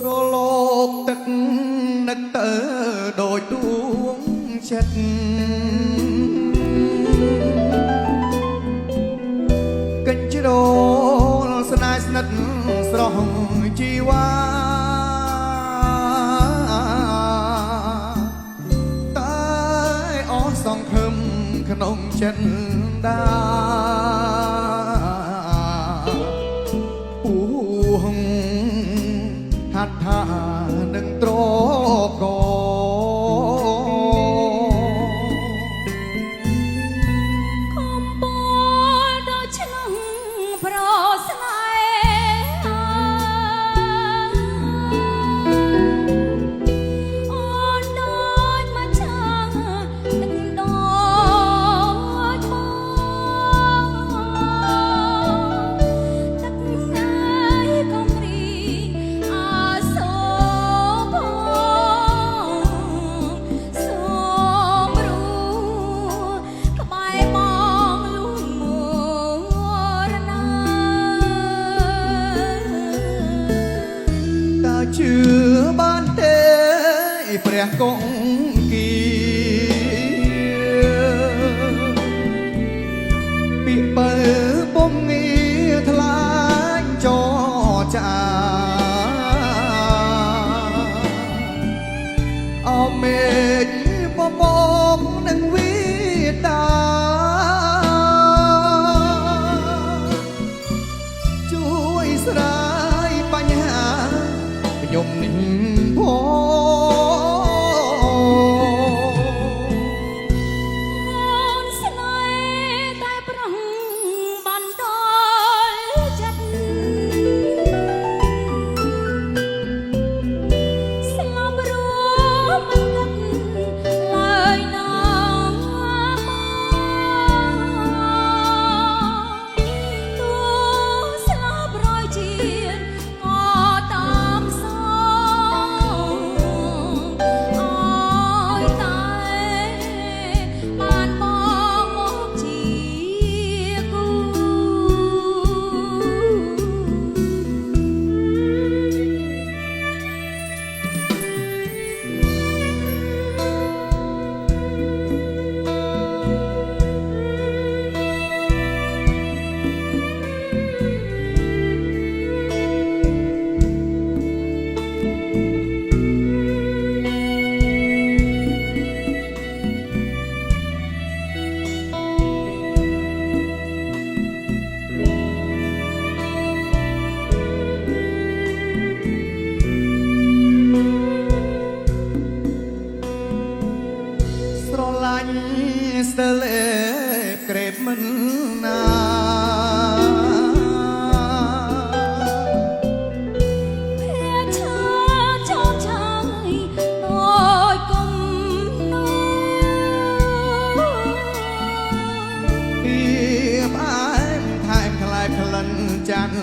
រលោកទឹកនឹកទៅដូចដួងចិត្តកិច្ចរលស្នេហ៍ស្និទ្ធស្រស់ជីវ៉ាតែអូនសង្ឃឹមក្នុងចិត្តដាហាត់ថានឹងត្រកកំបោលដល់ឆ្លងប្រស្នេហាអូនដូចមកឆាងទឹកដូចបងទឹកស្នេហ៍កំរីជឿបានទេព្រះគង្គាពីបើពុំងារថ្លាញ់ចរចាអមេឃបបងនឹងវិតាជួយស្រាយបញ្ហាខ្ញុំនេះអូនស្នេហ៍តែប្រងបានដល់ចិត្តស្លាប់រួមមិនគិតឡើយណាទោះស្លាប់រយជាតិក៏តាមសងឲ្យតែបានមកជាគូស្រឡាញ់ស្ទើលេក្រេបមិនណាព្រះឆាចោលឆាយដោយគុំនោពីផ្អែមថែមថ្លៃក្លិនចាន់